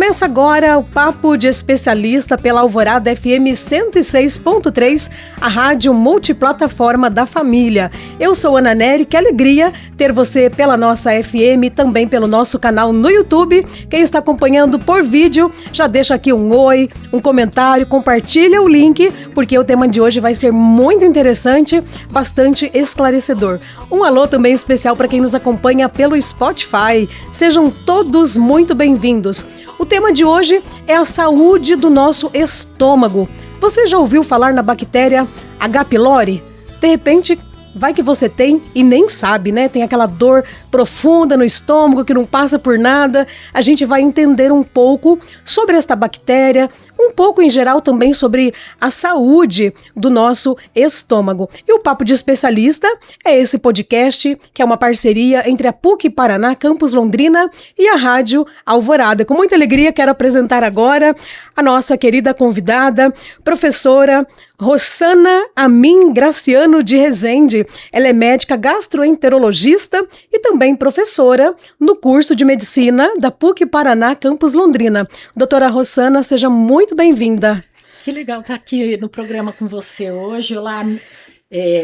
Começa agora o Papo de Especialista pela Alvorada FM 106.3, a rádio multiplataforma da família. Eu sou Ana Nery, que alegria ter você pela nossa FM, também pelo nosso canal no YouTube. Quem está acompanhando por vídeo, já deixa aqui um oi, um comentário, compartilha o link, porque o tema de hoje vai ser muito interessante, bastante esclarecedor. Um alô também especial para quem nos acompanha pelo Spotify. Sejam todos muito bem-vindos. O tema de hoje é a saúde do nosso estômago. Você já ouviu falar na bactéria H. pylori? De repente, vai que você tem e nem sabe, né? Tem aquela dor profunda no estômago que não passa por nada. A gente vai entender um pouco sobre esta bactéria, um pouco em geral também sobre a saúde do nosso estômago. E o Papo de Especialista é esse podcast que é uma parceria entre a PUC Paraná, Campus Londrina e a Rádio Alvorada. Com muita alegria quero apresentar agora a nossa querida convidada, professora Rossana Amin Graciano de Rezende. Ela é médica gastroenterologista e também professora no curso de medicina da PUC Paraná, Campus Londrina. Doutora Rossana, seja muito bem-vinda. Que legal estar aqui no programa com você hoje. Olá,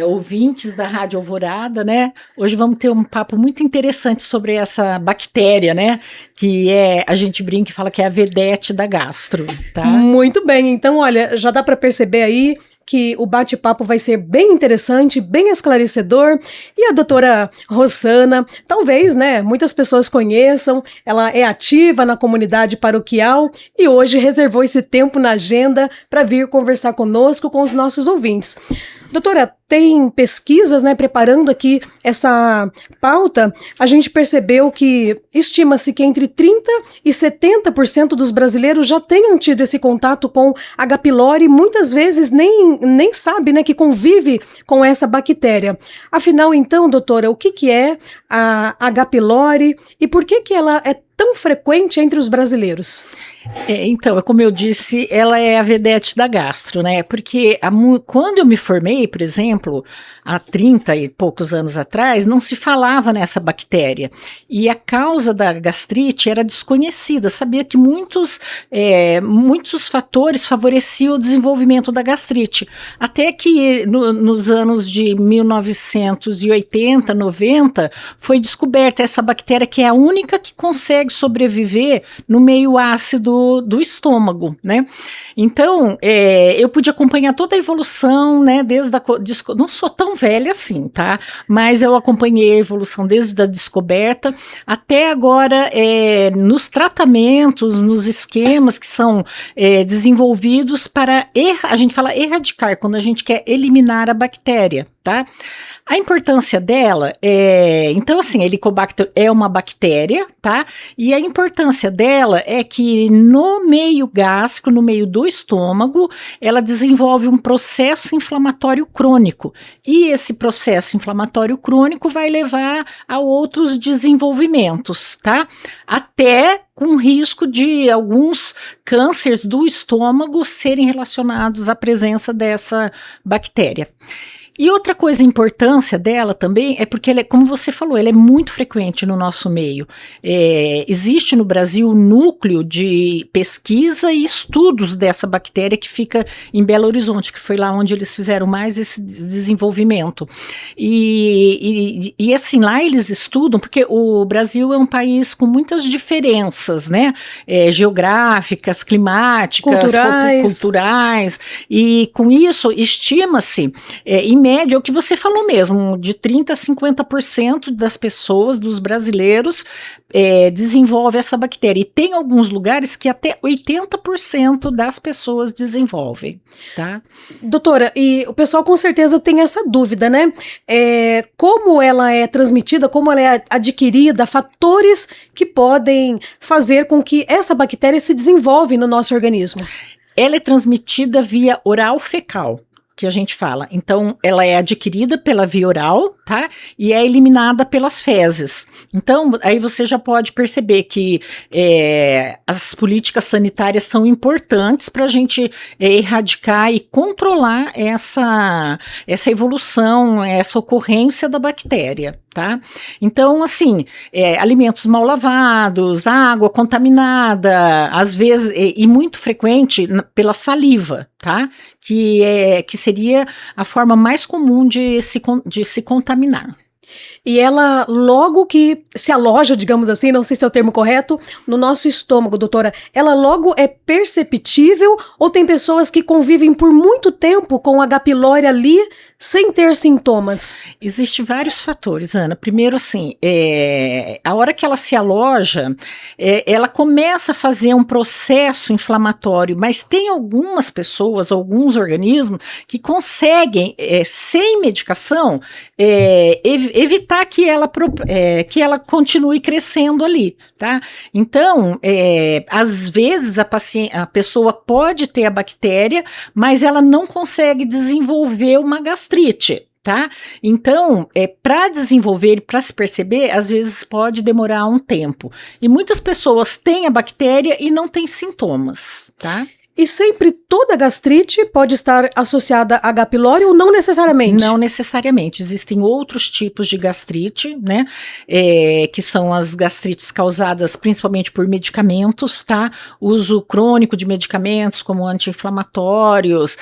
ouvintes da Rádio Alvorada, né? Hoje vamos ter um papo muito interessante sobre essa bactéria, né? Que a gente brinca e fala que é a vedete da gastro, tá? Muito bem, então olha, já dá para perceber aí que o bate-papo vai ser bem interessante, bem esclarecedor. E a doutora Rossana, talvez, né, muitas pessoas conheçam, ela é ativa na comunidade paroquial e hoje reservou esse tempo na agenda para vir conversar conosco, com os nossos ouvintes. Doutora, tem pesquisas, né, preparando aqui essa pauta, a gente percebeu que estima-se que entre 30% e 70% dos brasileiros já tenham tido esse contato com H. pylori, muitas vezes nem sabe, né, que convive com essa bactéria. Afinal, então, doutora, o que é a H. pylori e por que ela é tão frequente entre os brasileiros? Então, como eu disse, ela é a vedete da gastro, né? Porque quando eu me formei, por exemplo, há 30 e poucos anos atrás, não se falava nessa bactéria. E a causa da gastrite era desconhecida. Sabia que muitos fatores favoreciam o desenvolvimento da gastrite. Até que nos anos de 1980, 90, foi descoberta essa bactéria que é a única que consegue sobreviver no meio ácido do estômago, né? Então, eu pude acompanhar toda a evolução, né? Não sou tão velha assim, tá? Mas eu acompanhei a evolução desde a descoberta até agora nos tratamentos, nos esquemas que são desenvolvidos para, a gente fala erradicar, quando a gente quer eliminar a bactéria, tá? A importância dela então assim, a Helicobacter é uma bactéria, tá? E a importância dela é que no meio gástrico, no meio do estômago, ela desenvolve um processo inflamatório crônico. E esse processo inflamatório crônico vai levar a outros desenvolvimentos, tá? Até com risco de alguns cânceres do estômago serem relacionados à presença dessa bactéria. E outra coisa, a importância dela também é porque ela como você falou, ela é muito frequente no nosso meio. Existe no Brasil um núcleo de pesquisa e estudos dessa bactéria que fica em Belo Horizonte, que foi lá onde eles fizeram mais esse desenvolvimento. E assim, lá eles estudam, porque o Brasil é um país com muitas diferenças, né? Geográficas, climáticas, culturais, e com isso estima-se, em média, é o que você falou mesmo, de 30% a 50% das pessoas, dos brasileiros, desenvolve essa bactéria. E tem alguns lugares que até 80% das pessoas desenvolvem, tá? Doutora, e o pessoal com certeza tem essa dúvida, né? Como ela é transmitida, como ela é adquirida, fatores que podem fazer com que essa bactéria se desenvolva no nosso organismo. Ela é transmitida via oral fecal, que a gente fala. Então, ela é adquirida pela via oral, tá? E é eliminada pelas fezes. Então, aí você já pode perceber que as políticas sanitárias são importantes para a gente erradicar e controlar essa evolução, essa ocorrência da bactéria. tá? Então, assim, alimentos mal lavados, água contaminada, às vezes, e muito frequente pela saliva, tá? Que seria a forma mais comum de se contaminar. E ela logo que se aloja, digamos assim, não sei se é o termo correto, no nosso estômago, doutora, ela logo é perceptível ou tem pessoas que convivem por muito tempo com H. pylori ali sem ter sintomas? Existem vários fatores, Ana. Primeiro, assim, a hora que ela se aloja, ela começa a fazer um processo inflamatório, mas tem algumas pessoas, alguns organismos que conseguem, sem medicação, evitar que ela continue crescendo ali, tá? Então, às vezes a pessoa pode ter a bactéria, mas ela não consegue desenvolver uma gastrite. Tá? Então, para desenvolver, para se perceber, às vezes pode demorar um tempo. E muitas pessoas têm a bactéria e não têm sintomas, tá? E sempre toda gastrite pode estar associada a H. pylori ou não necessariamente? Não necessariamente. Existem outros tipos de gastrite, né? Que são as gastrites causadas principalmente por medicamentos, tá? Uso crônico de medicamentos como anti-inflamatórios,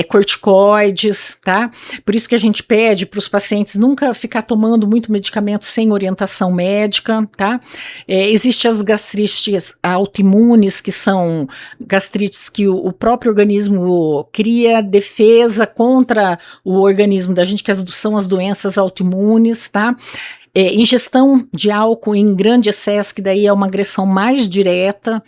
corticoides, tá? Por isso que a gente pede para os pacientes nunca ficar tomando muito medicamento sem orientação médica, tá? Existem as gastrites autoimunes, que são gastrites que o próprio organismo cria defesa contra o organismo da gente, que são as doenças autoimunes, tá? Ingestão de álcool em grande excesso, que daí é uma agressão mais direta,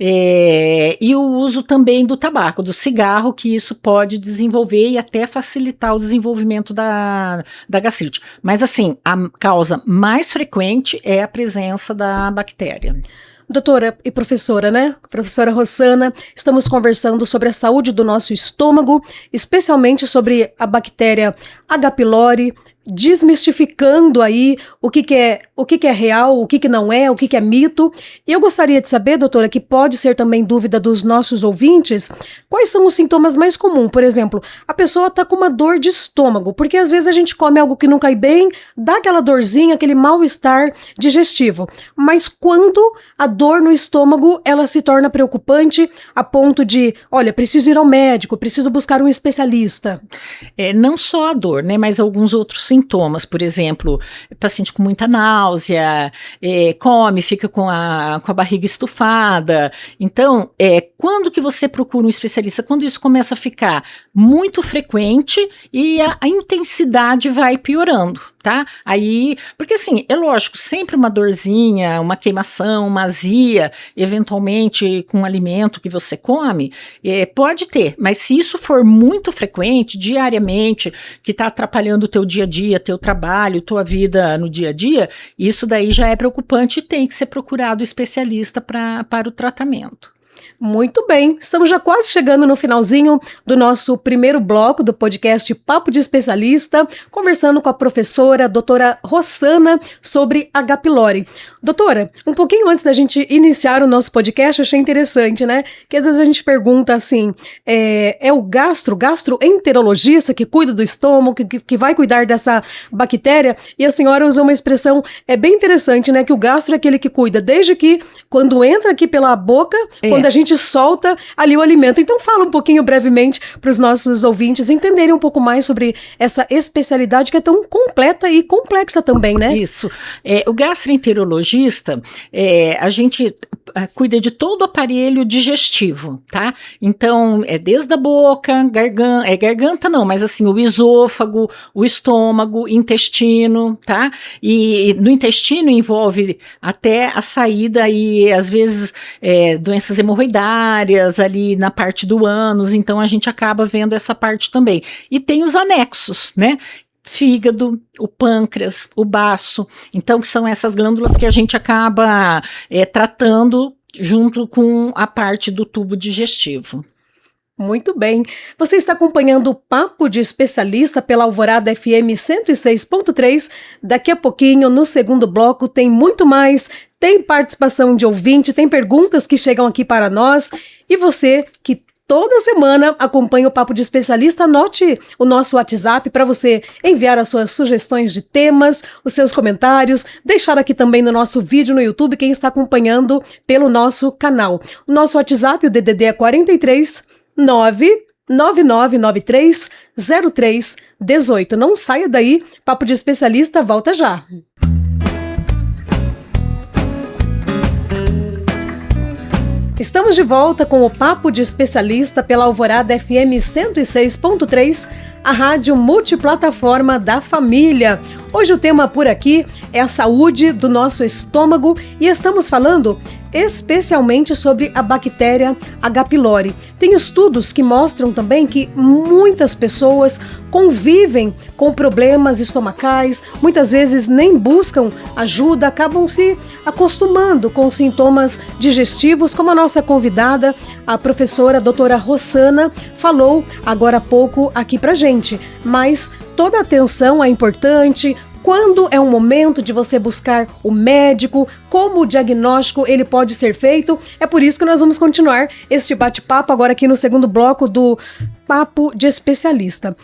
e o uso também do tabaco, do cigarro, que isso pode desenvolver e até facilitar o desenvolvimento da gastrite. Mas assim, a causa mais frequente é a presença da bactéria. Doutora e professora, né? Professora Rossana, estamos conversando sobre a saúde do nosso estômago, especialmente sobre a bactéria H. pylori, desmistificando aí o que é real, o que não é, o que é mito. E eu gostaria de saber, doutora, que pode ser também dúvida dos nossos ouvintes, quais são os sintomas mais comuns? Por exemplo, a pessoa está com uma dor de estômago, porque às vezes a gente come algo que não cai bem, dá aquela dorzinha, aquele mal-estar digestivo. Mas quando a dor no estômago, ela se torna preocupante a ponto de, olha, preciso ir ao médico, preciso buscar um especialista. Não só a dor, né, mas alguns outros sintomas, por exemplo, paciente com muita náusea, come, fica com a barriga estufada. Então, quando que você procura um especialista? Quando isso começa a ficar muito frequente e a intensidade vai piorando, tá? Aí, porque assim, é lógico, sempre uma dorzinha, uma queimação, uma azia, eventualmente com um alimento que você come, pode ter, mas se isso for muito frequente, diariamente, que está atrapalhando o teu dia a dia, teu trabalho, tua vida no dia a dia, isso daí já é preocupante e tem que ser procurado especialista para o tratamento. Muito bem, estamos já quase chegando no finalzinho do nosso primeiro bloco do podcast Papo de Especialista, conversando com a professora doutora Rossana sobre H. pylori. Doutora, um pouquinho antes da gente iniciar o nosso podcast, eu achei interessante, né? Que às vezes a gente pergunta assim, é o gastroenterologista que cuida do estômago, que vai cuidar dessa bactéria? E a senhora usou uma expressão bem interessante, né? Que o gastro é aquele que cuida, desde que quando entra aqui pela boca, quando a gente solta ali o alimento. Então fala um pouquinho brevemente para os nossos ouvintes entenderem um pouco mais sobre essa especialidade que é tão completa e complexa também, né? Isso. O gastroenterologista, a gente cuida de todo o aparelho digestivo, tá? Então, desde a boca, garganta não, mas assim, o esôfago, o estômago, intestino, tá? E no intestino envolve até a saída e, às vezes, doenças hemorroidárias ali na parte do ânus, então a gente acaba vendo essa parte também. E tem os anexos, né? Fígado, o pâncreas, o baço, então que são essas glândulas que a gente acaba tratando junto com a parte do tubo digestivo. Muito bem. Você está acompanhando o Papo de Especialista pela Alvorada FM 106.3. Daqui a pouquinho, no segundo bloco, tem muito mais. Tem participação de ouvinte, tem perguntas que chegam aqui para nós. E você que toda semana acompanhe o Papo de Especialista. Anote o nosso WhatsApp para você enviar as suas sugestões de temas, os seus comentários, deixar aqui também no nosso vídeo no YouTube, quem está acompanhando pelo nosso canal. O nosso WhatsApp, o DDD é 43 99993 0318. Não saia daí, Papo de Especialista volta já. Estamos de volta com o Papo de Especialista pela Alvorada FM 106.3, a rádio multiplataforma da família. Hoje o tema por aqui é a saúde do nosso estômago e estamos falando especialmente sobre a bactéria H. pylori. Tem estudos que mostram também que muitas pessoas convivem com problemas estomacais, muitas vezes nem buscam ajuda, acabam se acostumando com sintomas digestivos, como a nossa convidada, a professora doutora Rossana, falou agora há pouco aqui pra gente. Mas toda atenção é importante. Quando é um momento de você buscar o médico, como o diagnóstico ele pode ser feito. É por isso que nós vamos continuar este bate-papo agora aqui no segundo bloco do Papo de Especialista.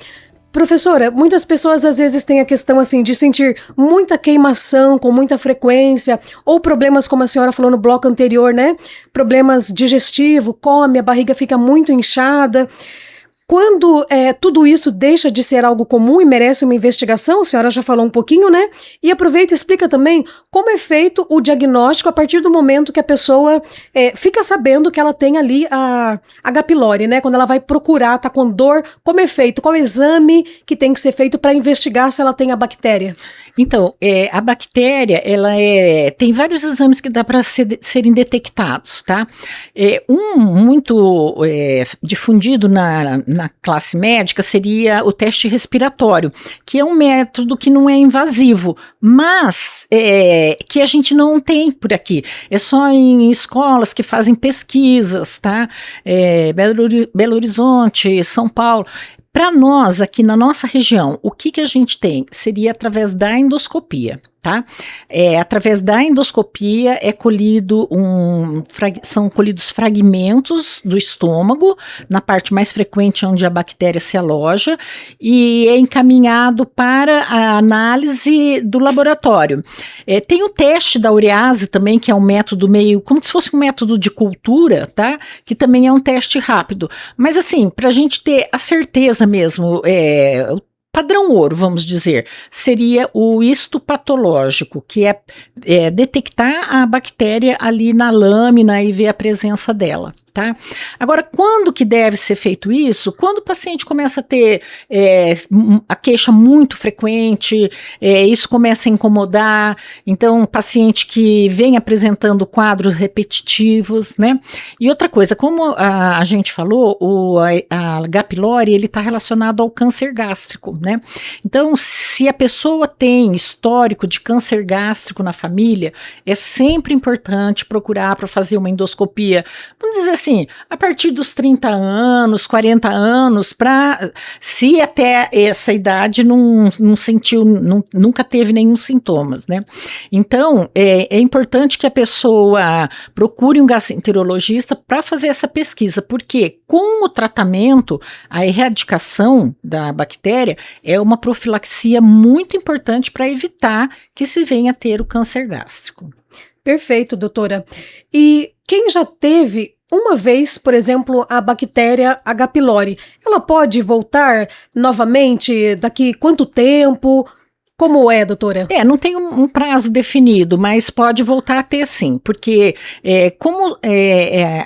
Professora, muitas pessoas às vezes têm a questão assim de sentir muita queimação com muita frequência, ou problemas como a senhora falou no bloco anterior, né? Problemas digestivos, come, a barriga fica muito inchada. Quando tudo isso deixa de ser algo comum e merece uma investigação, a senhora já falou um pouquinho, né? E aproveita e explica também como é feito o diagnóstico a partir do momento que a pessoa fica sabendo que ela tem ali a H. pylori, né? Quando ela vai procurar, tá com dor, como é feito? Qual é o exame que tem que ser feito para investigar se ela tem a bactéria? Então, a bactéria, ela tem vários exames que dá para serem detectados, tá? Um muito difundido na classe médica seria o teste respiratório, que é um método que não é invasivo, mas que a gente não tem por aqui. É só em escolas que fazem pesquisas, tá? Belo Horizonte, São Paulo. Para nós, aqui na nossa região, o que a gente tem seria através da endoscopia, tá? Através da endoscopia são colhidos fragmentos do estômago, na parte mais frequente onde a bactéria se aloja, e é encaminhado para a análise do laboratório. Tem o teste da urease também, que é um método meio, como se fosse um método de cultura, tá? Que também é um teste rápido. Mas assim, para a gente ter a certeza mesmo, padrão ouro, vamos dizer, seria o histopatológico, que é detectar a bactéria ali na lâmina e ver a presença dela, tá? Agora, quando que deve ser feito isso? Quando o paciente começa a ter a queixa muito frequente, isso começa a incomodar, então, paciente que vem apresentando quadros repetitivos, né? E outra coisa, como a gente falou, a H. pylori, ele está relacionado ao câncer gástrico, né? Então, se a pessoa tem histórico de câncer gástrico na família, é sempre importante procurar para fazer uma endoscopia, vamos dizer assim, a partir dos 30 anos, 40 anos, se até essa idade não sentiu, nunca teve nenhum sintomas, né? Então, é importante que a pessoa procure um gastroenterologista para fazer essa pesquisa, porque com o tratamento, a erradicação da bactéria é uma profilaxia muito importante para evitar que se venha a ter o câncer gástrico. Perfeito, doutora. E quem já teve uma vez, por exemplo, a bactéria H. pylori, ela pode voltar novamente daqui quanto tempo? Como é, doutora? Não tem um prazo definido, mas pode voltar a ter sim, porque como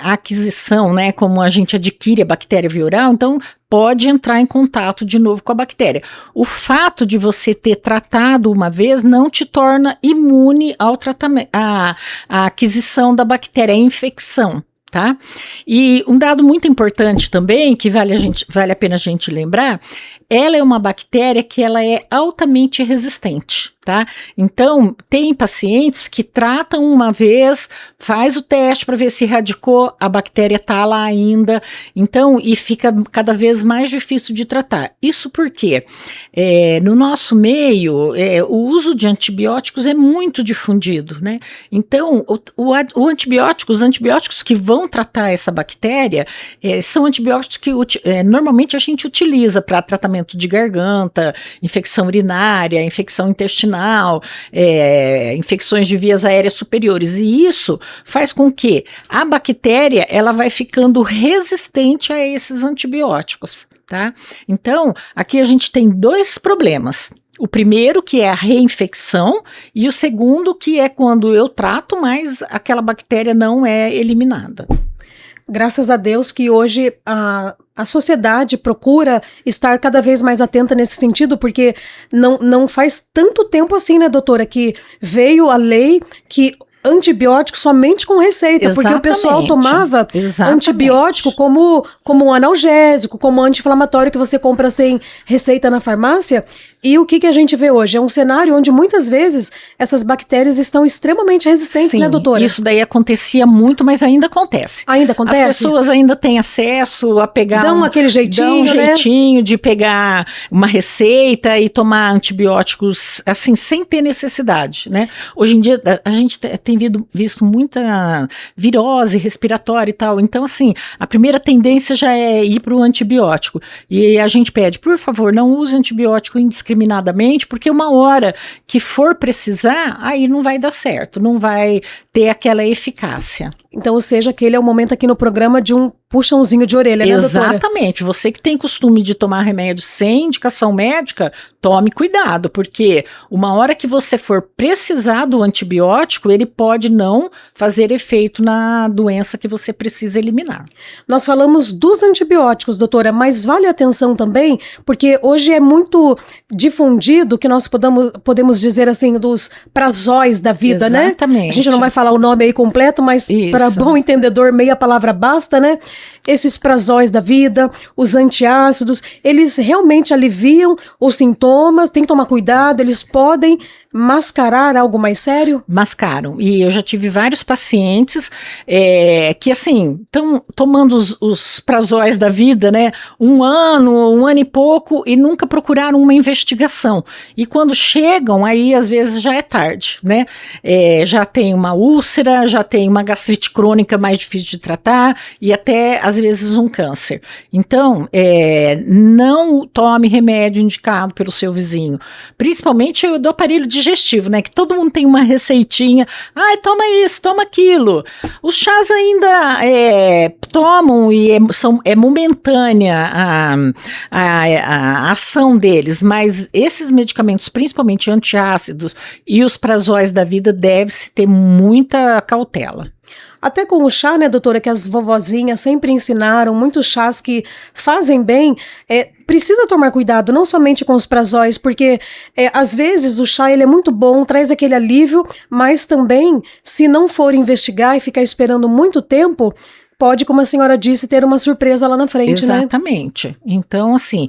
a aquisição, né, como a gente adquire a bactéria via oral, então pode entrar em contato de novo com a bactéria. O fato de você ter tratado uma vez não te torna imune ao tratamento, à aquisição da bactéria, à infecção. Tá? E um dado muito importante também, que vale a pena a gente lembrar, ela é uma bactéria que ela é altamente resistente, tá? Então, tem pacientes que tratam uma vez, faz o teste para ver se erradicou, a bactéria tá lá ainda, então, e fica cada vez mais difícil de tratar. Isso porque no nosso meio, o uso de antibióticos é muito difundido, né? Então, os antibióticos que vão tratar essa bactéria são antibióticos que normalmente a gente utiliza para tratamento de garganta, infecção urinária, infecção intestinal, infecções de vias aéreas superiores. E isso faz com que a bactéria ela vai ficando resistente a esses antibióticos, tá? Então, aqui a gente tem dois problemas. O primeiro, que é a reinfecção, e o segundo, que é quando eu trato, mas aquela bactéria não é eliminada. Graças a Deus que hoje a sociedade procura estar cada vez mais atenta nesse sentido, porque não faz tanto tempo assim, né, doutora, que veio a lei que antibiótico somente com receita, porque o pessoal tomava antibiótico como um analgésico, como anti-inflamatório que você compra sem receita na farmácia. E o que a gente vê hoje? É um cenário onde muitas vezes essas bactérias estão extremamente resistentes, sim, né, doutora? Isso daí acontecia muito, mas ainda acontece. Ainda acontece? As pessoas ainda têm acesso a pegar... Dão aquele jeitinho, dão um jeitinho de pegar uma receita e tomar antibióticos, assim, sem ter necessidade, né? Hoje em dia, a gente tem visto muita virose respiratória e tal. Então, assim, a primeira tendência já é ir para o antibiótico. E a gente pede, por favor, não use antibiótico indiscriminadamente, porque uma hora que for precisar, aí não vai dar certo, não vai ter aquela eficácia. Então, ou seja, aquele é o momento aqui no programa de um puxãozinho de orelha, né, doutora? Exatamente. Você que tem costume de tomar remédio sem indicação médica, tome cuidado, porque uma hora que você for precisar do antibiótico, ele pode não fazer efeito na doença que você precisa eliminar. Nós falamos dos antibióticos, doutora, mas vale atenção também, porque hoje é muito difundido que nós podemos dizer assim, dos prazóis da vida, né? Exatamente. A gente não vai falar o nome aí completo, mas para bom entendedor, meia palavra basta, né? Esses prazóis da vida, os antiácidos, eles realmente aliviam os sintomas, tem que tomar cuidado, eles podem mascarar algo mais sério? Mascaram. E eu já tive vários pacientes que, assim, estão tomando os prazóis da vida, né? Um ano e pouco, e nunca procuraram uma investigação. E quando chegam, aí às vezes já é tarde, né? Já tem uma úlcera, já tem uma gastrite crônica mais difícil de tratar, e até às vezes um câncer. Então, não tome remédio indicado pelo seu vizinho. Principalmente do aparelho digestivo, né? Que todo mundo tem uma receitinha. Ai, toma isso, toma aquilo. Os chás ainda tomam e é momentânea a ação deles, mas esses medicamentos, principalmente antiácidos e os prazóis da vida, deve-se ter muita cautela. Até com o chá, né, doutora, que as vovozinhas sempre ensinaram, muitos chás que fazem bem, precisa tomar cuidado, não somente com os prazóis, porque às vezes o chá ele é muito bom, traz aquele alívio, mas também, se não for investigar e ficar esperando muito tempo, pode, como a senhora disse, ter uma surpresa lá na frente, né? Exatamente. Então, assim,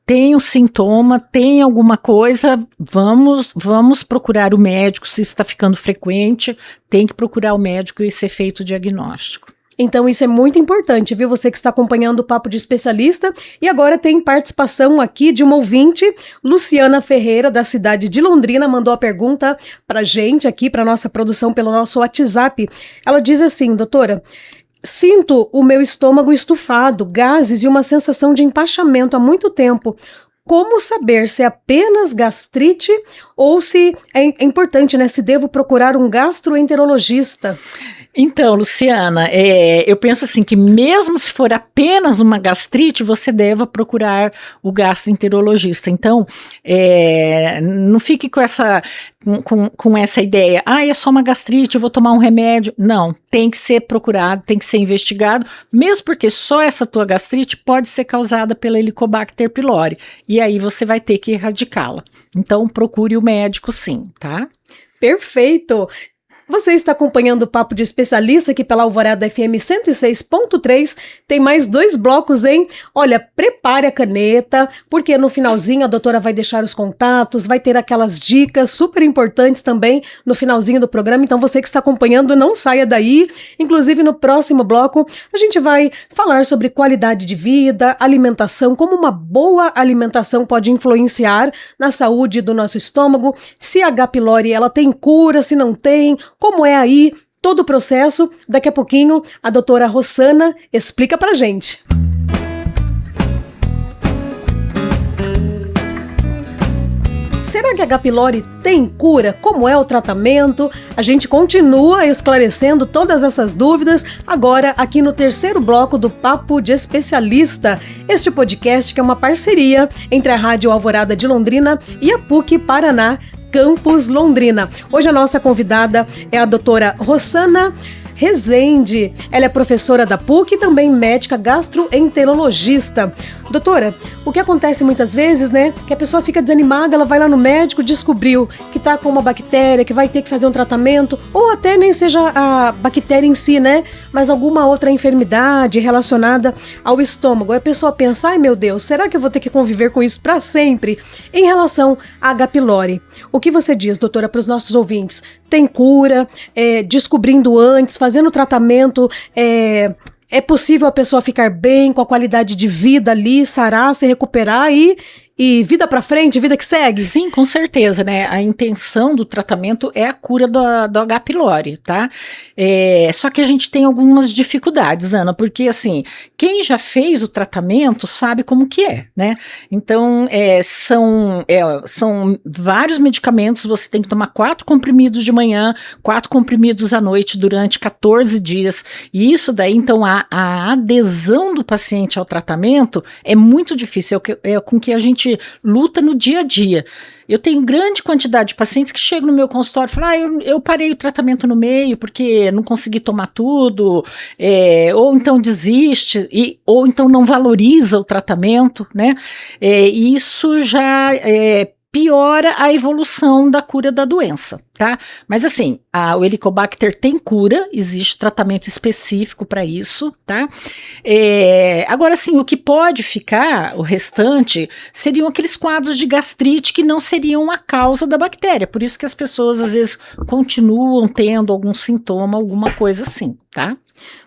tem um sintoma, tem alguma coisa, vamos procurar o médico, se está ficando frequente, tem que procurar o médico e ser feito o diagnóstico. Então isso é muito importante, viu? Você que está acompanhando o Papo de Especialista. E agora tem participação aqui de uma ouvinte, Luciana Ferreira, da cidade de Londrina, mandou a pergunta pra gente aqui, pra nossa produção, pelo nosso WhatsApp. Ela diz assim, doutora: sinto o meu estômago estufado, gases e uma sensação de empachamento há muito tempo. Como saber se é apenas gastrite ou se é importante, né? Se devo procurar um gastroenterologista? Então, Luciana, eu penso assim que mesmo se for apenas uma gastrite, você deve procurar o gastroenterologista. Então, não fique com essa ideia, é só uma gastrite, eu vou tomar um remédio. Não, tem que ser procurado, tem que ser investigado, mesmo porque só essa tua gastrite pode ser causada pela Helicobacter pylori, e aí você vai ter que erradicá-la. Então, procure o médico sim, tá? Perfeito! Você está acompanhando o Papo de Especialista aqui pela Alvorada FM 106.3. Tem mais 2 blocos, hein? Olha, prepare a caneta, porque no finalzinho a doutora vai deixar os contatos, vai ter aquelas dicas super importantes também no finalzinho do programa. Então você que está acompanhando, não saia daí. Inclusive no próximo bloco a gente vai falar sobre qualidade de vida, alimentação, como uma boa alimentação pode influenciar na saúde do nosso estômago, se a H. pylori ela tem cura, se não tem, como é aí todo o processo. Daqui a pouquinho a doutora Rossana explica pra gente. Será que a H. pylori tem cura? Como é o tratamento? A gente continua esclarecendo todas essas dúvidas agora aqui no terceiro bloco do Papo de Especialista. Este podcast que é uma parceria entre a Rádio Alvorada de Londrina e a PUC Paraná, Campus Londrina. Hoje a nossa convidada é a doutora Rossana Rezende. Ela é professora da PUC e também médica gastroenterologista. Doutora, o que acontece muitas vezes, né, que a pessoa fica desanimada, ela vai lá no médico, descobriu que tá com uma bactéria, que vai ter que fazer um tratamento, ou até nem seja a bactéria em si, né, mas alguma outra enfermidade relacionada ao estômago. Aí a pessoa pensa, ai meu Deus, será que eu vou ter que conviver com isso para sempre? Em relação à H. pylori, o que você diz, doutora, para os nossos ouvintes? Tem cura? Descobrindo antes, fazendo tratamento, é possível a pessoa ficar bem, com a qualidade de vida ali, sarar, se recuperar e vida pra frente, vida que segue? Sim, com certeza, né? A intenção do tratamento é a cura do H. pylori, tá? Só que a gente tem algumas dificuldades, Ana, porque assim, quem já fez o tratamento sabe como que é, né? Então, são vários medicamentos, você tem que tomar 4 comprimidos de manhã, 4 comprimidos à noite durante 14 dias, e isso daí, então, a adesão do paciente ao tratamento é muito difícil, é com que a gente luta no dia a dia. Eu tenho grande quantidade de pacientes que chegam no meu consultório e falam, eu parei o tratamento no meio porque não consegui tomar tudo, ou então desiste, ou então não valoriza o tratamento, né? E isso já piora a evolução da cura da doença, tá? Mas assim, o Helicobacter tem cura, existe tratamento específico para isso, tá? Agora sim, o que pode ficar, o restante, seriam aqueles quadros de gastrite que não seriam a causa da bactéria, por isso que as pessoas às vezes continuam tendo algum sintoma, alguma coisa assim, tá?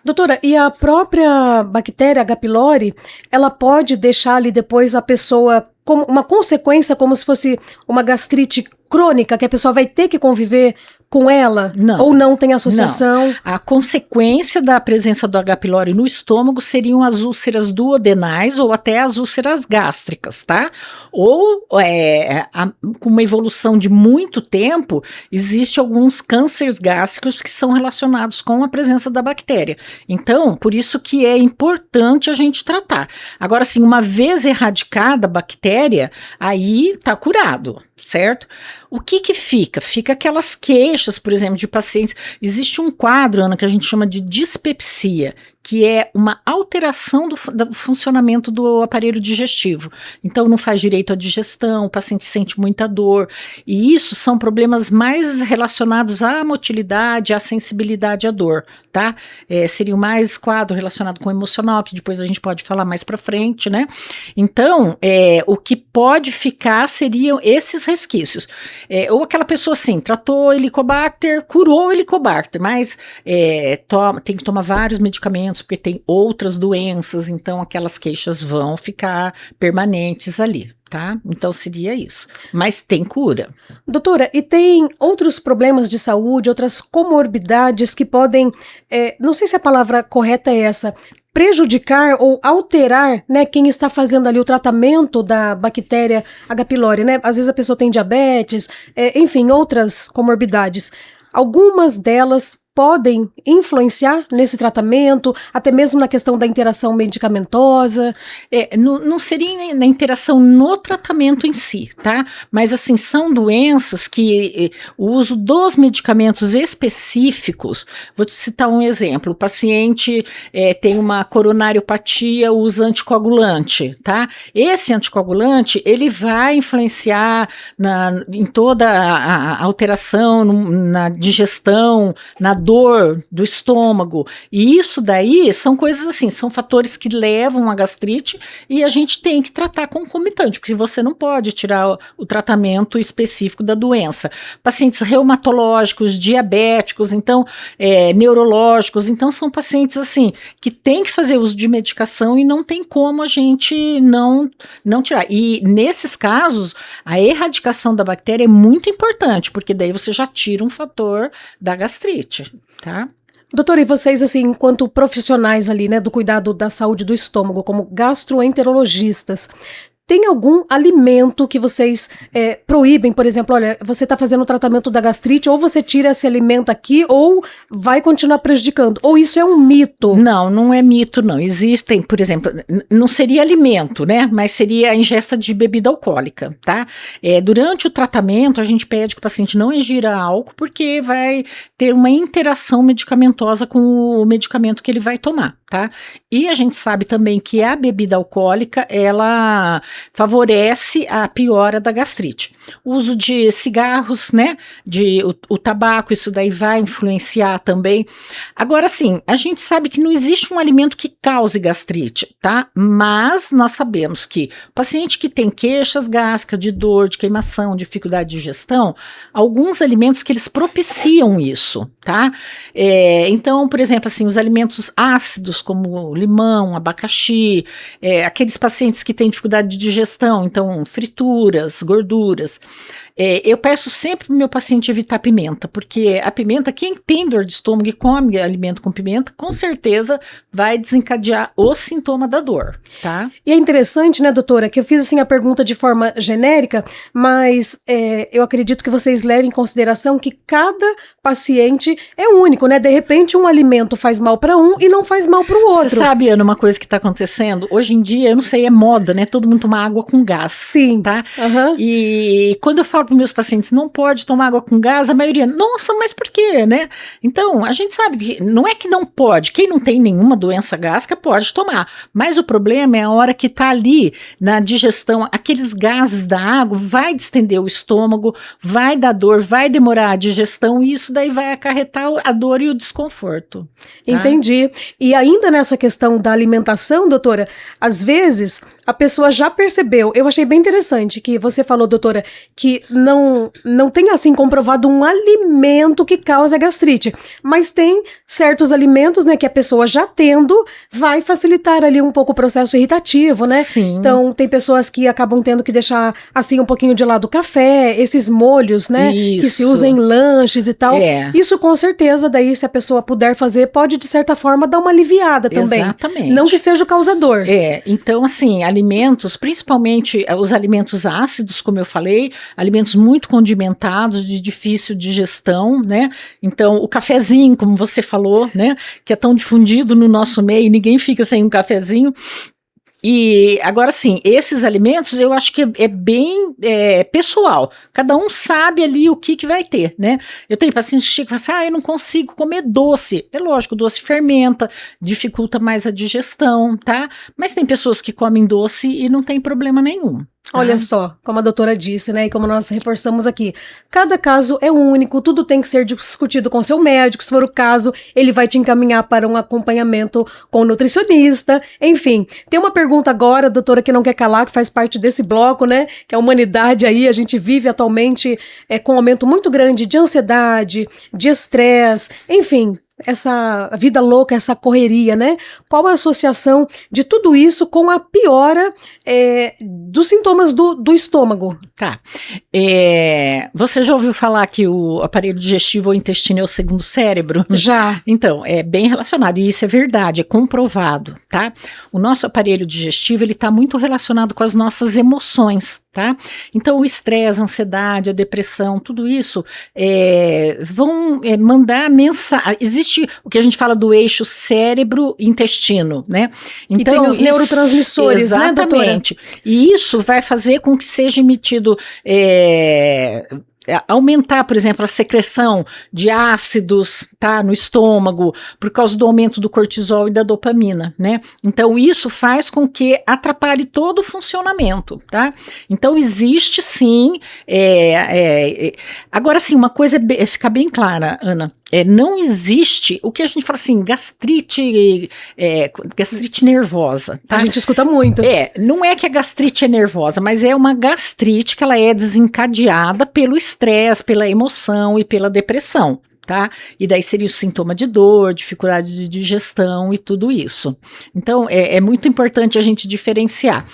Doutora, e a própria bactéria H. pylori, ela pode deixar ali depois a pessoa como uma consequência, como se fosse uma gastrite crônica, que a pessoa vai ter que conviver com ela? Não. Ou não tem associação? Não. A consequência da presença do H. pylori no estômago seriam as úlceras duodenais ou até as úlceras gástricas, tá? Ou, com uma evolução de muito tempo, existe alguns cânceres gástricos que são relacionados com a presença da bactéria. Então, por isso que é importante a gente tratar. Agora, sim, uma vez erradicada a bactéria, aí tá curado, certo? O que fica? Fica aquelas queixas, por exemplo, de pacientes. Existe um quadro, Ana, que a gente chama de dispepsia, que é uma alteração do funcionamento do aparelho digestivo. Então, não faz direito à digestão, o paciente sente muita dor. E isso são problemas mais relacionados à motilidade, à sensibilidade à dor, tá? Seria mais quadro relacionado com o emocional, que depois a gente pode falar mais pra frente, né? Então, o que pode ficar seriam esses resquícios. Ou aquela pessoa assim, tratou Helicobacter, curou Helicobacter, mas tem que tomar vários medicamentos, porque tem outras doenças, então aquelas queixas vão ficar permanentes ali, tá? Então seria isso. Mas tem cura. Doutora, e tem outros problemas de saúde, outras comorbidades que podem, não sei se a palavra correta é essa, prejudicar ou alterar, né, quem está fazendo ali o tratamento da bactéria H. pylori, né? Às vezes a pessoa tem diabetes, enfim, outras comorbidades. Algumas delas podem influenciar nesse tratamento, até mesmo na questão da interação medicamentosa? Não seria na interação no tratamento em si, tá? Mas assim, são doenças que o uso dos medicamentos específicos, vou te citar um exemplo, o paciente tem uma coronariopatia, usa anticoagulante, tá? Esse anticoagulante, ele vai influenciar em toda a alteração, na digestão, na dor do estômago, e isso daí são coisas assim, são fatores que levam a gastrite e a gente tem que tratar concomitante, porque você não pode tirar o tratamento específico da doença. Pacientes reumatológicos, diabéticos, então, neurológicos, então são pacientes assim, que tem que fazer uso de medicação e não tem como a gente não tirar. E nesses casos, a erradicação da bactéria é muito importante, porque daí você já tira um fator da gastrite, tá? Doutora, e vocês, assim, enquanto profissionais ali, né, do cuidado da saúde do estômago, como gastroenterologistas, tem algum alimento que vocês proíbem, por exemplo, olha, você está fazendo o tratamento da gastrite, ou você tira esse alimento aqui, ou vai continuar prejudicando? Ou isso é um mito? Não é mito, não. Existem, por exemplo, não seria alimento, né? Mas seria a ingesta de bebida alcoólica, tá? Durante o tratamento, a gente pede que o paciente não ingira álcool, porque vai ter uma interação medicamentosa com o medicamento que ele vai tomar, tá? E a gente sabe também que a bebida alcoólica, ela favorece a piora da gastrite. O uso de cigarros, né, o tabaco, isso daí vai influenciar também. Agora sim, a gente sabe que não existe um alimento que cause gastrite, tá? Mas nós sabemos que o paciente que tem queixas gástricas, de dor, de queimação, dificuldade de digestão, alguns alimentos que eles propiciam isso, tá? Então, por exemplo, assim, os alimentos ácidos, como limão, abacaxi, aqueles pacientes que têm dificuldade de digestão, então frituras, gorduras. Eu peço sempre para o meu paciente evitar pimenta, porque a pimenta, quem tem dor de estômago e come alimento com pimenta, com certeza vai desencadear o sintoma da dor, tá? E é interessante, né, doutora, que eu fiz assim a pergunta de forma genérica, mas eu acredito que vocês levem em consideração que cada paciente é único, né? De repente um alimento faz mal para um e não faz mal para o outro. Você sabe, Ana, uma coisa que está acontecendo? Hoje em dia, eu não sei, é moda, né? Todo mundo toma água com gás. Sim. Tá? Uhum. E quando eu falo para meus pacientes, não pode tomar água com gás, a maioria, nossa, mas por quê, né? Então, a gente sabe que não é que não pode, quem não tem nenhuma doença gástrica pode tomar, mas o problema é a hora que está ali na digestão, aqueles gases da água vai distender o estômago, vai dar dor, vai demorar a digestão e isso daí vai acarretar a dor e o desconforto. Tá? Entendi. E ainda nessa questão da alimentação, doutora, às vezes a pessoa já percebeu, eu achei bem interessante que você falou, doutora, que não tem assim comprovado um alimento que causa gastrite, mas tem certos alimentos, né, que a pessoa já tendo vai facilitar ali um pouco o processo irritativo, né? Sim. Então tem pessoas que acabam tendo que deixar assim um pouquinho de lado o café, esses molhos, né, Isso. que se usam em lanches e tal. Isso com certeza, daí se a pessoa puder fazer, pode de certa forma dar uma aliviada também. Exatamente. Não que seja o causador. Então assim, alimentos, principalmente os alimentos ácidos, como eu falei, alimentos muito condimentados, de difícil digestão, né? Então, o cafezinho, como você falou, né? Que é tão difundido no nosso meio, ninguém fica sem um cafezinho. E agora sim, esses alimentos eu acho que é bem pessoal, cada um sabe ali o que vai ter, né? Eu tenho pacientes que chegam e falam assim, eu não consigo comer doce. É lógico, o doce fermenta, dificulta mais a digestão, tá? Mas tem pessoas que comem doce e não tem problema nenhum. Olha só, como a doutora disse, né, e como nós reforçamos aqui, cada caso é único, tudo tem que ser discutido com seu médico, se for o caso, ele vai te encaminhar para um acompanhamento com o nutricionista, enfim. Tem uma pergunta agora, doutora, que não quer calar, que faz parte desse bloco, né, que a humanidade aí, a gente vive atualmente com um aumento muito grande de ansiedade, de estresse, enfim, essa vida louca, essa correria, né? Qual a associação de tudo isso com a piora dos sintomas do estômago? Tá. Você já ouviu falar que o aparelho digestivo ou intestino é o segundo cérebro? Já. Então, é bem relacionado, e isso é verdade, é comprovado, tá? O nosso aparelho digestivo, ele está muito relacionado com as nossas emoções. tá? Então, o estresse, a ansiedade, a depressão, tudo isso vão mandar mensagem. Existe o que a gente fala do eixo cérebro-intestino, né? Então, e tem os neurotransmissores, né, doutora? Exatamente. E isso vai fazer com que seja emitido aumentar, por exemplo, a secreção de ácidos, tá, no estômago, por causa do aumento do cortisol e da dopamina, né? Então, isso faz com que atrapalhe todo o funcionamento, tá? Então, existe sim, agora sim, uma coisa fica bem clara, Ana, não existe o que a gente fala assim, gastrite nervosa, tá? A gente escuta muito. Não é que a gastrite é nervosa, mas é uma gastrite que ela é desencadeada pelo estresse, pela emoção e pela depressão, tá? E daí seria o sintoma de dor, dificuldade de digestão e tudo isso. Então, é muito importante a gente diferenciar.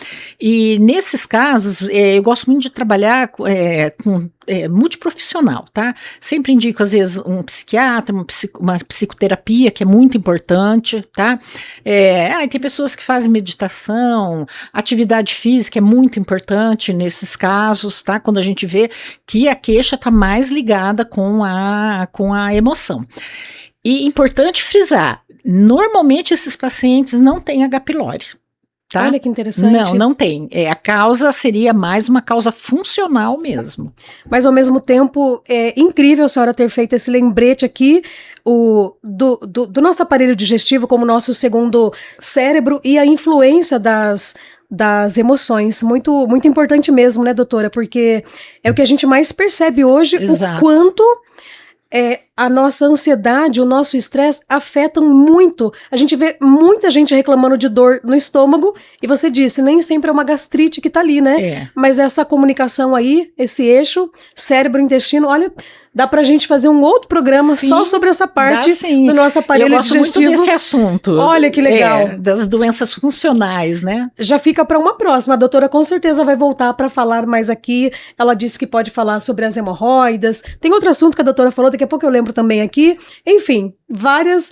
E nesses casos, eu gosto muito de trabalhar com multiprofissional, tá? Sempre indico, às vezes, um psiquiatra, uma psicoterapia, que é muito importante, tá? Tem pessoas que fazem meditação, atividade física é muito importante nesses casos, tá? Quando a gente vê que a queixa está mais ligada com a emoção. E importante frisar, normalmente esses pacientes não têm H. pylori. Tá? Olha que interessante. Não tem. A causa seria mais uma causa funcional mesmo. Mas, ao mesmo tempo, é incrível a senhora ter feito esse lembrete aqui do nosso aparelho digestivo como nosso segundo cérebro e a influência das emoções. Muito, muito importante mesmo, né, doutora? Porque é o que a gente mais percebe hoje, Exato. o quanto a nossa ansiedade, o nosso estresse afetam muito. A gente vê muita gente reclamando de dor no estômago e você disse, nem sempre é uma gastrite que tá ali, né? Mas essa comunicação aí, esse eixo, cérebro-intestino, olha, dá pra gente fazer um outro programa só sobre essa parte do nosso aparelho digestivo. Eu gosto muito desse assunto. Olha que legal. Das doenças funcionais, né? Já fica para uma próxima. A doutora com certeza vai voltar para falar mais aqui. Ela disse que pode falar sobre as hemorroidas. Tem outro assunto que a doutora falou, daqui a pouco eu lembro também aqui. Enfim, vários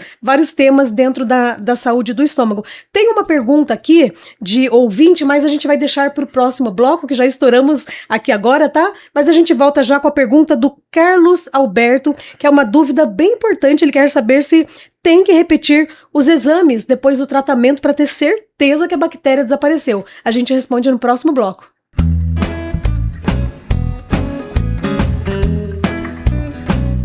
temas dentro da saúde do estômago. Tem uma pergunta aqui de ouvinte, mas a gente vai deixar para o próximo bloco, que já estouramos aqui agora, tá? Mas a gente volta já com a pergunta do Carlos Alberto, que é uma dúvida bem importante. Ele quer saber se tem que repetir os exames depois do tratamento para ter certeza que a bactéria desapareceu. A gente responde no próximo bloco.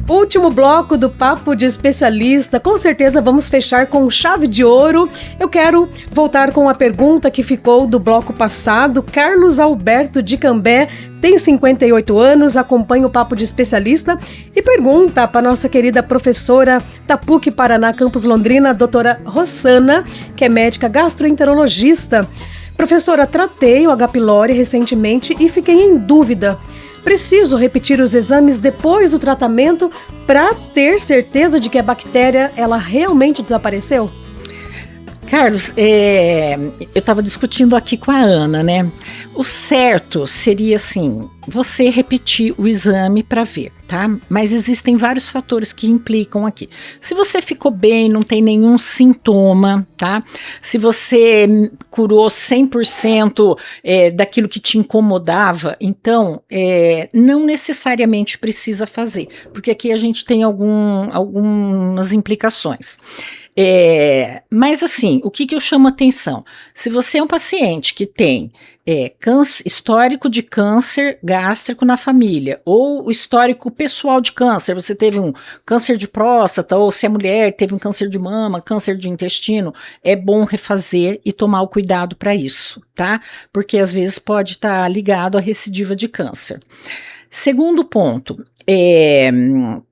Último bloco do Papo de Especialista, com certeza vamos fechar com chave de ouro. Eu quero voltar com a pergunta que ficou do bloco passado. Carlos Alberto de Cambé tem 58 anos, acompanha o Papo de Especialista e pergunta para nossa querida professora da PUC Paraná, Campus Londrina, a doutora Rossana, que é médica gastroenterologista. Professora, tratei o H. pylori recentemente e fiquei em dúvida. Preciso repetir os exames depois do tratamento para ter certeza de que a bactéria ela realmente desapareceu? Carlos, eu estava discutindo aqui com a Ana, né? O certo seria, assim, você repetir o exame para ver, tá? Mas existem vários fatores que implicam aqui. Se você ficou bem, não tem nenhum sintoma, tá? Se você curou 100% daquilo que te incomodava, então, não necessariamente precisa fazer, porque aqui a gente tem algumas implicações. Mas assim, o que eu chamo atenção? Se você é um paciente que tem histórico de câncer gástrico na família, ou o histórico pessoal de câncer, você teve um câncer de próstata, ou se é mulher, teve um câncer de mama, câncer de intestino, é bom refazer e tomar o cuidado para isso, tá? Porque às vezes pode estar ligado à recidiva de câncer. Segundo ponto,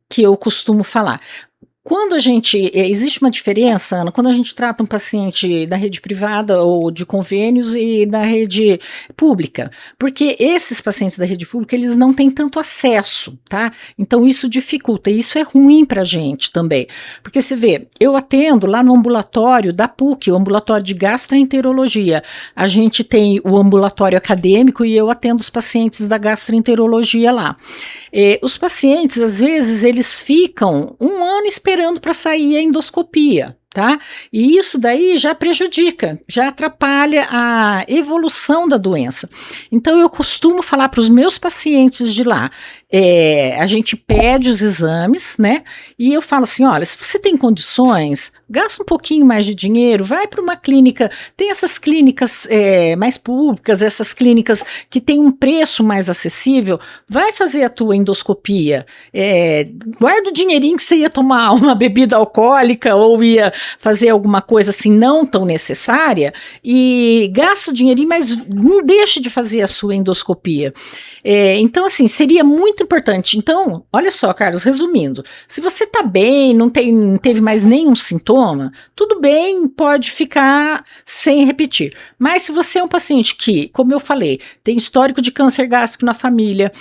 que eu costumo falar, quando existe uma diferença, Ana, quando a gente trata um paciente da rede privada ou de convênios e da rede pública, porque esses pacientes da rede pública, eles não têm tanto acesso, tá? Então isso dificulta, e isso é ruim pra gente também, porque você vê, eu atendo lá no ambulatório da PUC, o ambulatório de gastroenterologia, a gente tem o ambulatório acadêmico e eu atendo os pacientes da gastroenterologia lá. Os pacientes, às vezes, eles ficam um ano esperando para sair a endoscopia, tá? E isso daí já prejudica, já atrapalha a evolução da doença. Então, eu costumo falar para os meus pacientes de lá, a gente pede os exames, né? E eu falo assim, olha, se você tem condições, gasta um pouquinho mais de dinheiro, vai para uma clínica, tem essas clínicas mais públicas, essas clínicas que têm um preço mais acessível, vai fazer a tua endoscopia, guarda o dinheirinho que você ia tomar uma bebida alcoólica ou ia fazer alguma coisa assim não tão necessária e gasta o dinheirinho, mas não deixe de fazer a sua endoscopia. Então, assim, seria muito importante. Então, olha só, Carlos, resumindo, se você tá bem, não teve mais nenhum sintoma, tudo bem, pode ficar sem repetir. Mas se você é um paciente que, como eu falei, tem histórico de câncer gástrico na família,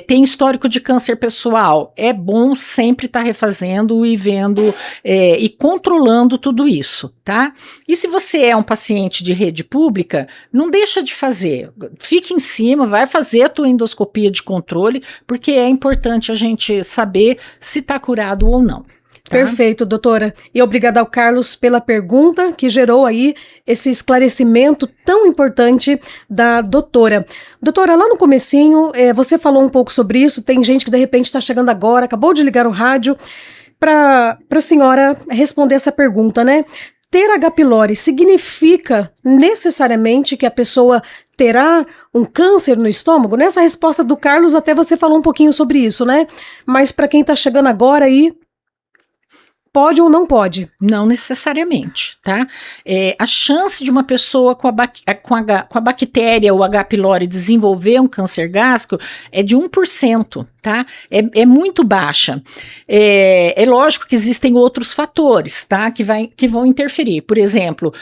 tem histórico de câncer pessoal, é bom sempre estar refazendo e vendo e controlando tudo isso, tá? E se você é um paciente de rede pública, não deixa de fazer, fique em cima, vai fazer a tua endoscopia de controle, porque é importante a gente saber se está curado ou não. Tá? Perfeito, doutora. E obrigada ao Carlos pela pergunta que gerou aí esse esclarecimento tão importante da doutora. Doutora, lá no comecinho, você falou um pouco sobre isso, tem gente que de repente está chegando agora, acabou de ligar o rádio, para a senhora responder essa pergunta, né? Ter H. pylori significa necessariamente que a pessoa terá um câncer no estômago? Nessa resposta do Carlos, até você falou um pouquinho sobre isso, né? Mas para quem está chegando agora aí, pode ou não pode? Não necessariamente, tá? A chance de uma pessoa com a bactéria ou H. pylori desenvolver um câncer gástrico é de 1%, tá? É muito baixa. É lógico que existem outros fatores, tá? Que vão interferir. Por exemplo,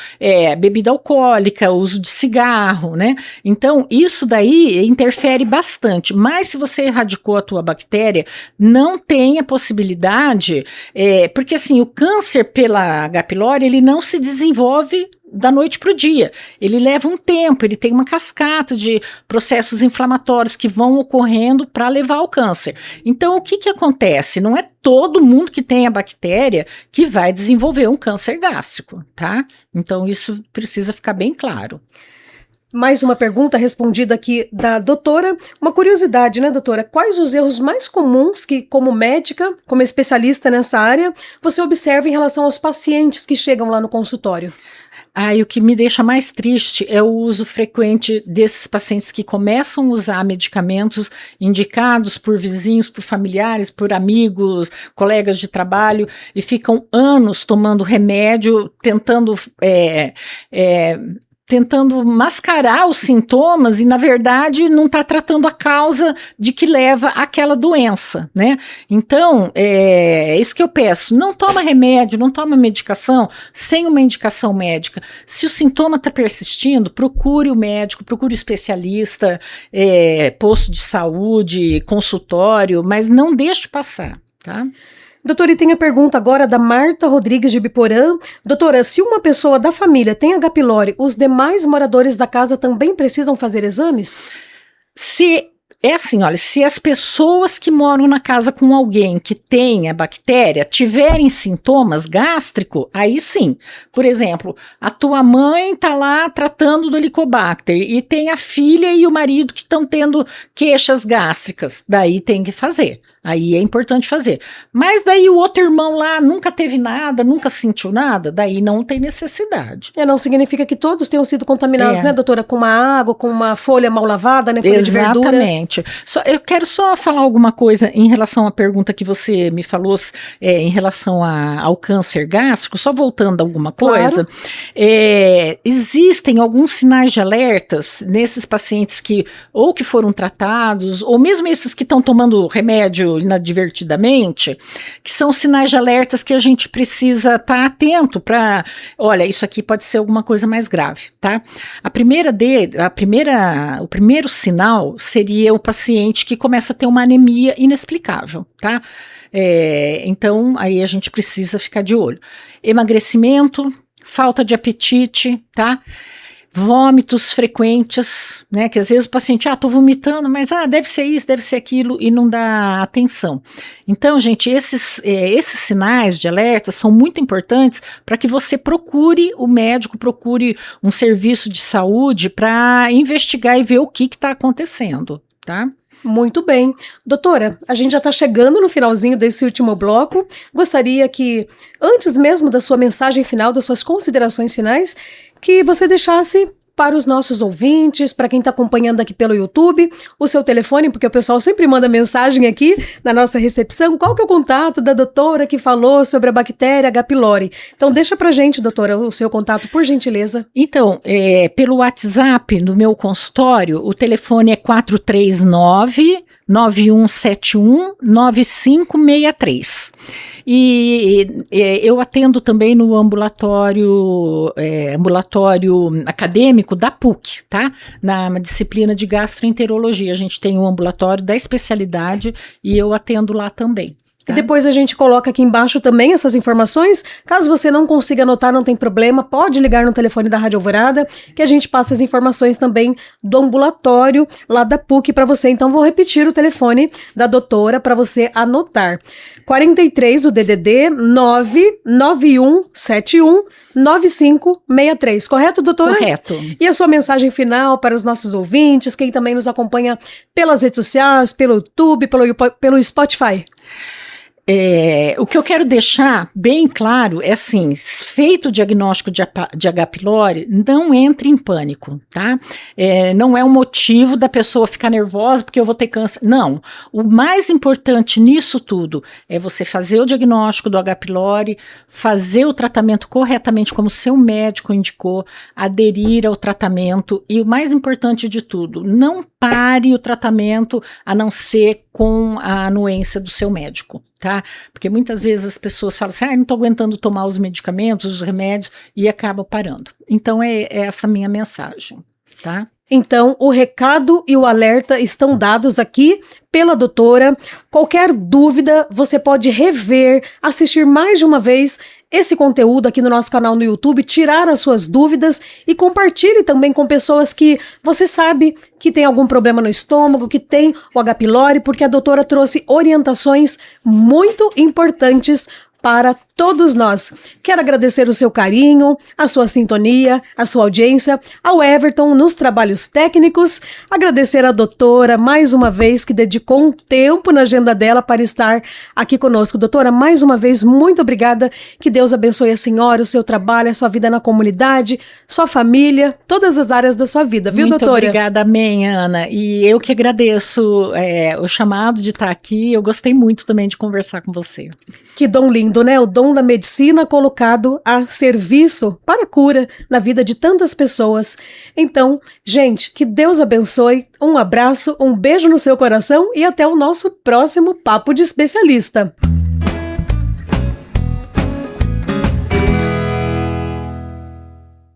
bebida alcoólica, uso de cigarro, né? Então, isso daí interfere bastante. Mas se você erradicou a tua bactéria, não tem a possibilidade, porque assim, o câncer pela H. pylori, ele não se desenvolve da noite para o dia. Ele leva um tempo, ele tem uma cascata de processos inflamatórios que vão ocorrendo para levar ao câncer. Então, o que acontece? Não é todo mundo que tem a bactéria que vai desenvolver um câncer gástrico, tá? Então, isso precisa ficar bem claro. Mais uma pergunta respondida aqui da doutora. Uma curiosidade, né, doutora? Quais os erros mais comuns que, como médica, como especialista nessa área, você observa em relação aos pacientes que chegam lá no consultório? E o que me deixa mais triste é o uso frequente desses pacientes que começam a usar medicamentos indicados por vizinhos, por familiares, por amigos, colegas de trabalho, e ficam anos tomando remédio, tentando mascarar os sintomas e, na verdade, não está tratando a causa de que leva àquela doença, né? Então, é isso que eu peço. Não toma remédio, não toma medicação sem uma indicação médica. Se o sintoma está persistindo, procure o médico, procure o especialista, posto de saúde, consultório, mas não deixe passar, tá? Doutora, e tem a pergunta agora da Marta Rodrigues de Biporã. Doutora, se uma pessoa da família tem H. pylori, os demais moradores da casa também precisam fazer exames? É assim, olha, se as pessoas que moram na casa com alguém que tem a bactéria tiverem sintomas gástricos, aí sim. Por exemplo, a tua mãe tá lá tratando do Helicobacter e tem a filha e o marido que estão tendo queixas gástricas, daí tem que fazer. Aí é importante fazer. Mas daí o outro irmão lá nunca teve nada, nunca sentiu nada, daí não tem necessidade. Não significa que todos tenham sido contaminados, né, doutora? Com uma água, com uma folha mal lavada, né, folha de verdura. Exatamente. Eu quero só falar alguma coisa em relação à pergunta que você me falou em relação ao câncer gástrico, só voltando a alguma coisa. Claro. Existem alguns sinais de alertas nesses pacientes que foram tratados, ou mesmo esses que estão tomando remédio inadvertidamente, que são sinais de alertas que a gente precisa estar atento para, olha, isso aqui pode ser alguma coisa mais grave, tá? O primeiro sinal seria o paciente que começa a ter uma anemia inexplicável, tá? Então, aí a gente precisa ficar de olho. Emagrecimento, falta de apetite, tá? vômitos frequentes, né, que às vezes o paciente, tô vomitando, mas deve ser isso, deve ser aquilo, e não dá atenção. Então, gente, esses sinais de alerta são muito importantes para que você procure o médico, procure um serviço de saúde para investigar e ver o que está acontecendo, tá? Muito bem. Doutora, a gente já está chegando no finalzinho desse último bloco. Gostaria que, antes mesmo da sua mensagem final, das suas considerações finais, que você deixasse para os nossos ouvintes, para quem está acompanhando aqui pelo YouTube, o seu telefone, porque o pessoal sempre manda mensagem aqui na nossa recepção. Qual que é o contato da doutora que falou sobre a bactéria H. pylori? Então, deixa pra gente, doutora, o seu contato, por gentileza. Então, pelo WhatsApp, no meu consultório, o telefone é 439-9171-9563. E eu atendo também no ambulatório acadêmico da PUC, tá? Na disciplina de gastroenterologia. A gente tem um ambulatório da especialidade e eu atendo lá também. E depois a gente coloca aqui embaixo também essas informações. Caso você não consiga anotar, não tem problema, pode ligar no telefone da Rádio Alvorada, que a gente passa as informações também do ambulatório lá da PUC para você. Então vou repetir o telefone da doutora para você anotar. 43 do DDD 99171 9563, correto, doutora? Correto. E a sua mensagem final para os nossos ouvintes, quem também nos acompanha pelas redes sociais, pelo YouTube, pelo Spotify? O que eu quero deixar bem claro é assim, feito o diagnóstico de H. pylori, não entre em pânico, tá? Não é um motivo da pessoa ficar nervosa porque eu vou ter câncer, não. O mais importante nisso tudo é você fazer o diagnóstico do H. pylori, fazer o tratamento corretamente como seu médico indicou, aderir ao tratamento e o mais importante de tudo, não pare o tratamento a não ser com a anuência do seu médico. Tá? Porque muitas vezes as pessoas falam assim, não estou aguentando tomar os medicamentos, os remédios, e acabam parando. Então é essa minha mensagem, tá? Então, o recado e o alerta estão dados aqui pela doutora. Qualquer dúvida, você pode rever, assistir mais de uma vez esse conteúdo aqui no nosso canal no YouTube, tirar as suas dúvidas e compartilhe também com pessoas que você sabe que tem algum problema no estômago, que tem o H. pylori, porque a doutora trouxe orientações muito importantes para todos nós. Quero agradecer o seu carinho, a sua sintonia, a sua audiência, ao Everton nos trabalhos técnicos, agradecer à doutora mais uma vez que dedicou um tempo na agenda dela para estar aqui conosco. Doutora, mais uma vez, muito obrigada, que Deus abençoe a senhora, o seu trabalho, a sua vida na comunidade, sua família, todas as áreas da sua vida, viu, doutora? Muito obrigada, amém, Ana, e eu que agradeço o chamado de estar aqui, eu gostei muito também de conversar com você. Que dom lindo, né? O dom da medicina colocado a serviço para a cura na vida de tantas pessoas. Então, gente, que Deus abençoe, um abraço, um beijo no seu coração e até o nosso próximo Papo de Especialista.